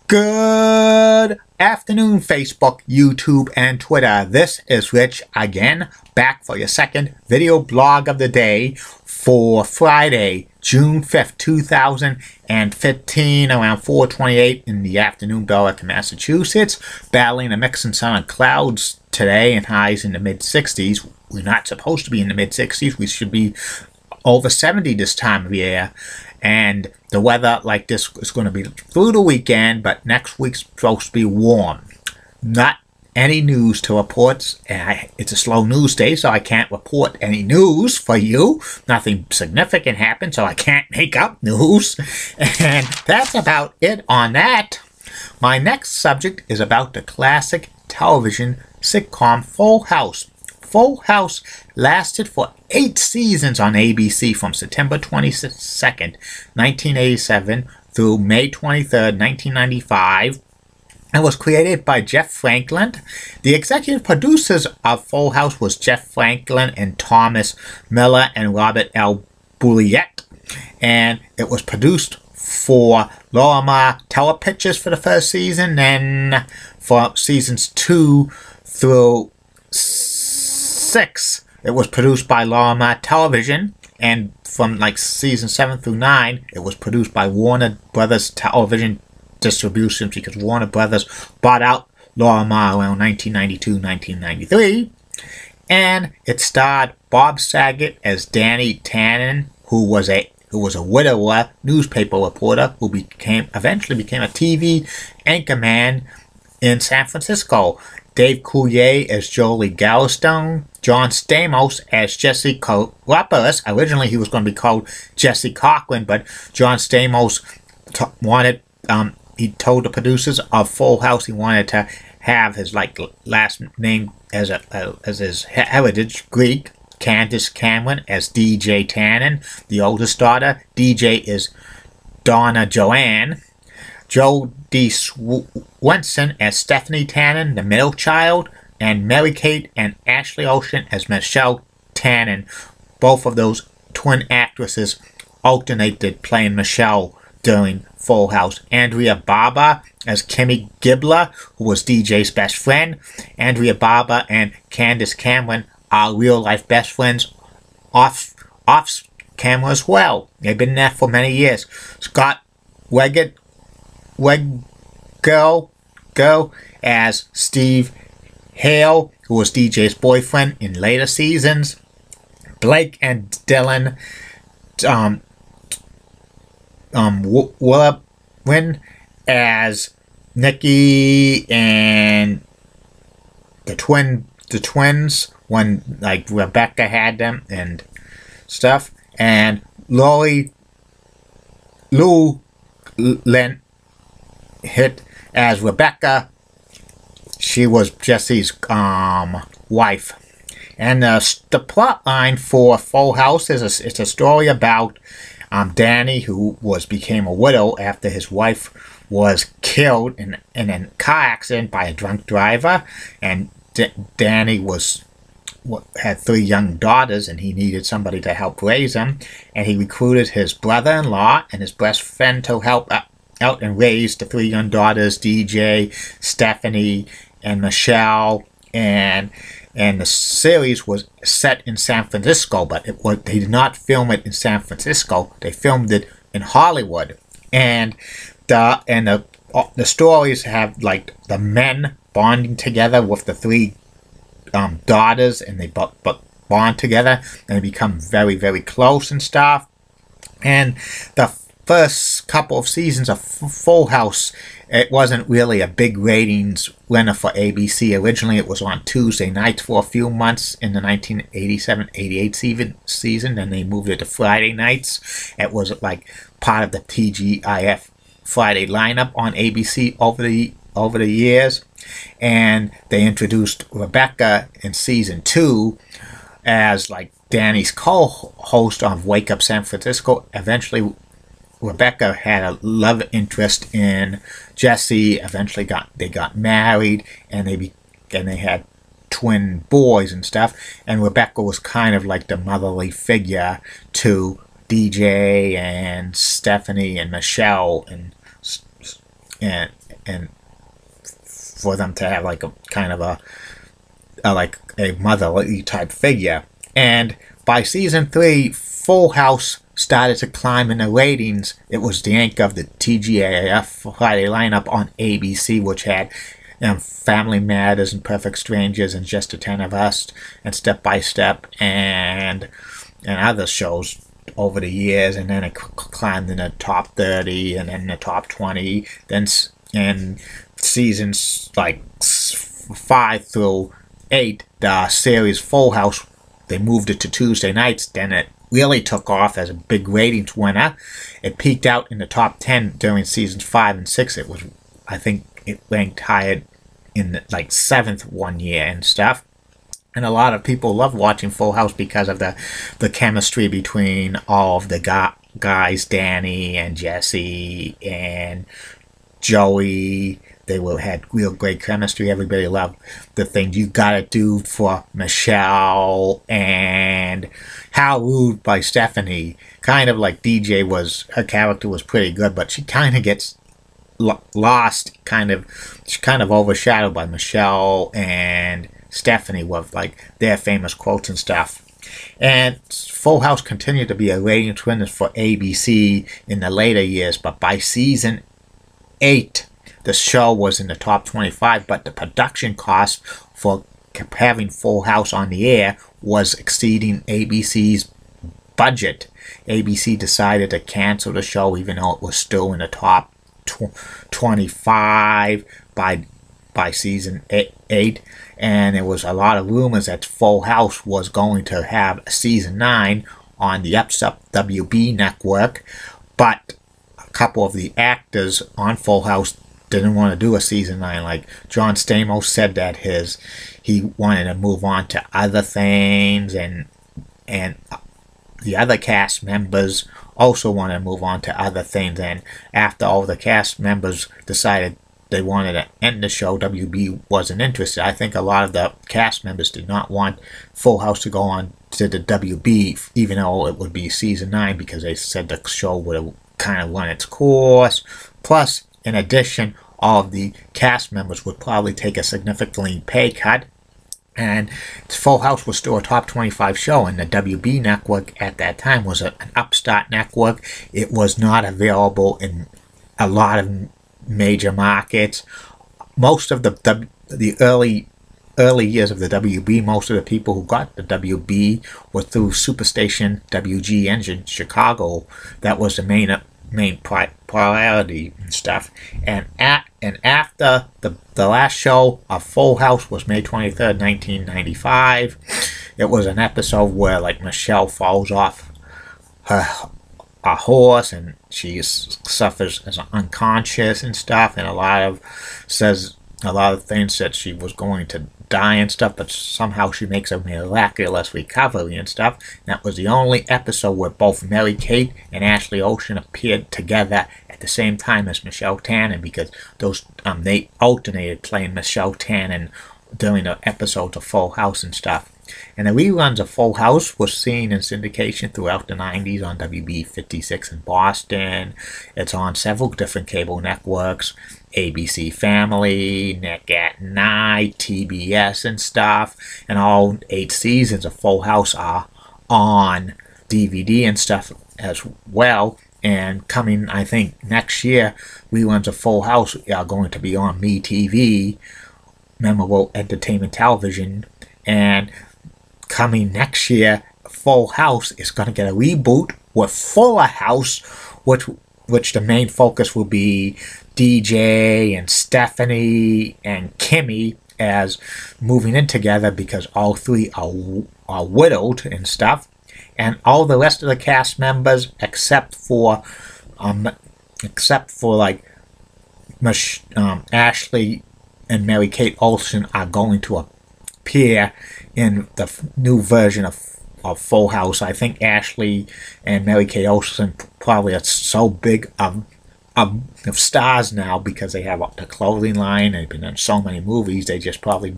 Good afternoon, Facebook, YouTube, and Twitter. This is Rich again, back for your second video blog of the day for Friday, June 5th, 2015, around 4:28 in the afternoon, Belleville, Massachusetts. Battling a mix and sun and clouds today and highs in the mid-60s. We're not supposed to be in the mid-60s. We should be over 70 this time of year. And the weather like this is going to be through the weekend, but next week's supposed to be warm. Not any news to report. It's a slow news day, so I can't report any news for you. Nothing significant happened, so I can't make up news. And that's about it on that. My next subject is about the classic television sitcom Full House. Full House lasted for 8 seasons on ABC from September 22nd, 1987 through May 23rd, 1995, and was created by Jeff Franklin. The executive producers of Full House was Jeff Franklin and Thomas Miller and Robert L. Bouliette, and it was produced for Lorimar Telepictures for the first season, then for seasons 2 through 6, it was produced by Lorimar Television, and from like season 7 through 9, it was produced by Warner Brothers Television Distribution, because Warner Brothers bought out Lorimar around 1992-1993, and it starred Bob Saget as Danny Tannen, who was a widower newspaper reporter who eventually became a TV anchorman in San Francisco. Dave Coulier as Jolie Gallistone, John Stamos as Jesse Coropolis. Originally, he was going to be called Jesse Cochran, but John Stamos he told the producers of Full House he wanted to have his last name as his heritage, Greek. Candace Cameron as DJ Tannen, the oldest daughter. DJ is Donna Joanne. Joe D. Swenson as Stephanie Tannen, the middle child, and Mary Kate and Ashley Ocean as Michelle Tannen. Both of those twin actresses alternated playing Michelle during Full House. Andrea Barber as Kimmy Gibbler, who was DJ's best friend. Andrea Barber and Candace Cameron are real-life best friends off camera as well. They've been there for many years. Scott Weggo as Steve Hale, who was DJ's boyfriend in later seasons. Blake and Dylan Willowin as Nikki and the twins when Rebecca had them and stuff. And Lou Lent hit as Rebecca. She was Jesse's wife. And the plot line for Full House is it's a story about Danny, who became a widow after his wife was killed in a car accident by a drunk driver, and Danny had 3 young daughters, and he needed somebody to help raise them, and he recruited his brother-in-law and his best friend to help out and raise the 3 young daughters, DJ, Stephanie, and Michelle. And the series was set in San Francisco, but they did not film it in San Francisco. They filmed it in Hollywood. And the stories have the men bonding together with the 3 daughters, and they bond together and they become very, very close and stuff. And the first couple of seasons of Full House, it wasn't really a big ratings winner for ABC. Originally, it was on Tuesday nights for a few months in the 1987-88 season. Then they moved it to Friday nights. It was part of the TGIF Friday lineup on ABC over the years. And they introduced Rebecca in season 2 as Danny's co-host of Wake Up San Francisco. Eventually, Rebecca had a love interest in Jesse. Eventually, they got married, and they had twin boys and stuff. And Rebecca was kind of like the motherly figure to DJ and Stephanie and Michelle and and for them to have like a kind of like a motherly type figure. And by season 3, Full House started to climb in the ratings. It was the anchor of the TGIF Friday lineup on ABC, which had Family Matters and Perfect Strangers and Just the 10 of Us and Step by Step and other shows over the years. And then it climbed in the top 30 and then the top 20. Then in seasons like 5 through 8, the series Full House, they moved it to Tuesday nights. Then it really took off as a big ratings winner. It peaked out in the top 10 during seasons 5 and 6. It was, I think, it ranked higher in the, like 7th one year and stuff. And a lot of people love watching Full House because of the chemistry between all of the guys, Danny and Jesse and Joey. They had real great chemistry. Everybody loved the things you gotta do for Michelle, and How Rude by Stephanie. Kind of like DJ her character was pretty good, but she kind of gets lost, she's kind of overshadowed by Michelle and Stephanie with like their famous quotes and stuff. And Full House continued to be a ratings winner for ABC in the later years, but by season 8, the show was in the top 25, but the production cost for having Full House on the air was exceeding ABC's budget. ABC decided to cancel the show even though it was still in the top 25 by season 8, and there was a lot of rumors that Full House was going to have a season 9 on the Upstuff WB network, but a couple of the actors on Full House didn't want to do a season 9. Like John Stamos said that he wanted to move on to other things, and the other cast members also wanted to move on to other things. And after all the cast members decided they wanted to end the show, WB wasn't interested. I think a lot of the cast members did not want Full House to go on to the WB, even though it would be season 9, because they said the show would have kind of run its course. Plus, in addition, all of the cast members would probably take a significantly pay cut. And Full House was still a top 25 show, and the WB network at that time was an upstart network. It was not available in a lot of major markets. Most of the early years of the WB, most of the people who got the WB were through Superstation WGN in Chicago. That was the main priority and stuff. And after the last show of Full House was May 23rd, 1995. It was an episode where like Michelle falls off a horse and she suffers as unconscious and stuff, and a lot of things that she was going to die and stuff, but somehow she makes a miraculous recovery and stuff. And that was the only episode where both Mary Kate and Ashley Olsen appeared together at the same time as Michelle Tannen, because those they alternated playing Michelle Tannen during the episodes of Full House and stuff. And the reruns of Full House was seen in syndication throughout the 90s on WB 56 in Boston. It's on several different cable networks, ABC Family, Nick at Night, TBS and stuff. And all 8 seasons of Full House are on DVD and stuff as well. And coming, I think, next year, reruns of Full House are going to be on MeTV, Memorable Entertainment Television. And coming next year, Full House is going to get a reboot with Fuller House, which the main focus will be DJ and Stephanie and Kimmy as moving in together, because all 3 are widowed and stuff. And all the rest of the cast members, except for like Ashley and Mary Kate Olsen, are going to appear in the new version of Full House. I think Ashley and Mary Kate Olsen probably are so big of stars now because they have the clothing line. They've been in so many movies. They just probably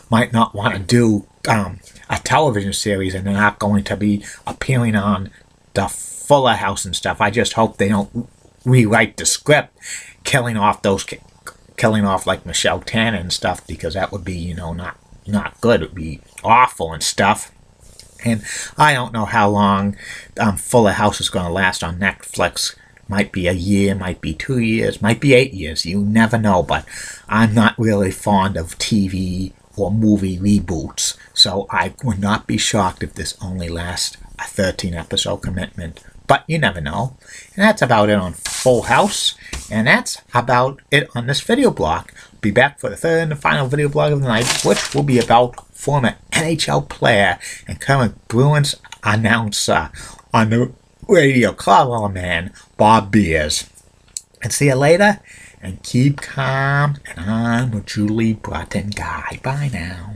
might not want to do a television series, and they're not going to be appearing on the Fuller House and stuff. I just hope they don't rewrite the script, killing off those killing off like Michelle Tanner and stuff, because that would be, not good. It would be awful and stuff. And I don't know how long Fuller House is going to last on Netflix. Might be a year, might be 2 years, might be 8 years. You never know. But I'm not really fond of TV or movie reboots. So I would not be shocked if this only lasts a 13-episode commitment. But you never know. And that's about it on Full House. And that's about it on this video blog. Be back for the third and final video blog of the night, which will be about former NHL player and current Bruins announcer on the radio, Colorado man, Bob Beers. And see you later, and keep calm, and I'm a Julie Broughton guy. Bye now.